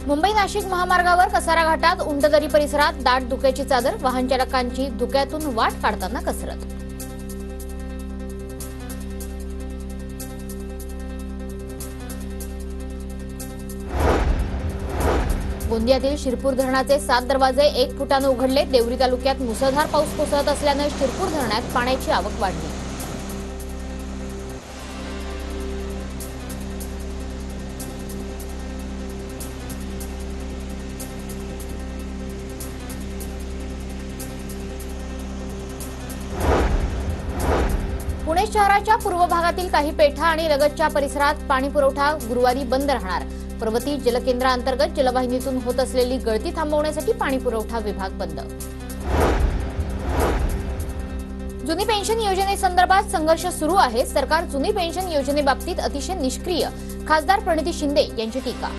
मुंबई नाशिक महामार्गावर कसारा घाटात उंटदरी परिसरात दाट धुक्याची चादर, वाहन चालकांची धुक्यातून वाट काढताना कसरत। गोंदियातील शिरपूर धरणाचे 7 दरवाजे 1 फुटाने उघडले। देवरी तालुक्यात मुसळधार पाऊस कोसळत असल्याने शिरपूर धरणात पाण्याची आवक वाढली। पुणे शहराच्या पूर्व भागातील काही पेठा आणि लगतच्या परिसरात पाणी पुरवठा गुरुवारी बंद राहणार। पर्वती जलकेंद्रांतर्गत जलवाहिनीतून होत असलेली गळती थांबवण्यासाठी पाणी पुरवठा विभाग बंद। जुनी पेन्शन योजनेसंदर्भात संघर्ष सुरू आहे। सरकार जुनी पेन्शन योजनेबाबतीत अतिशय निष्क्रिय, खासदार प्रणिती शिंदे यांची टीका।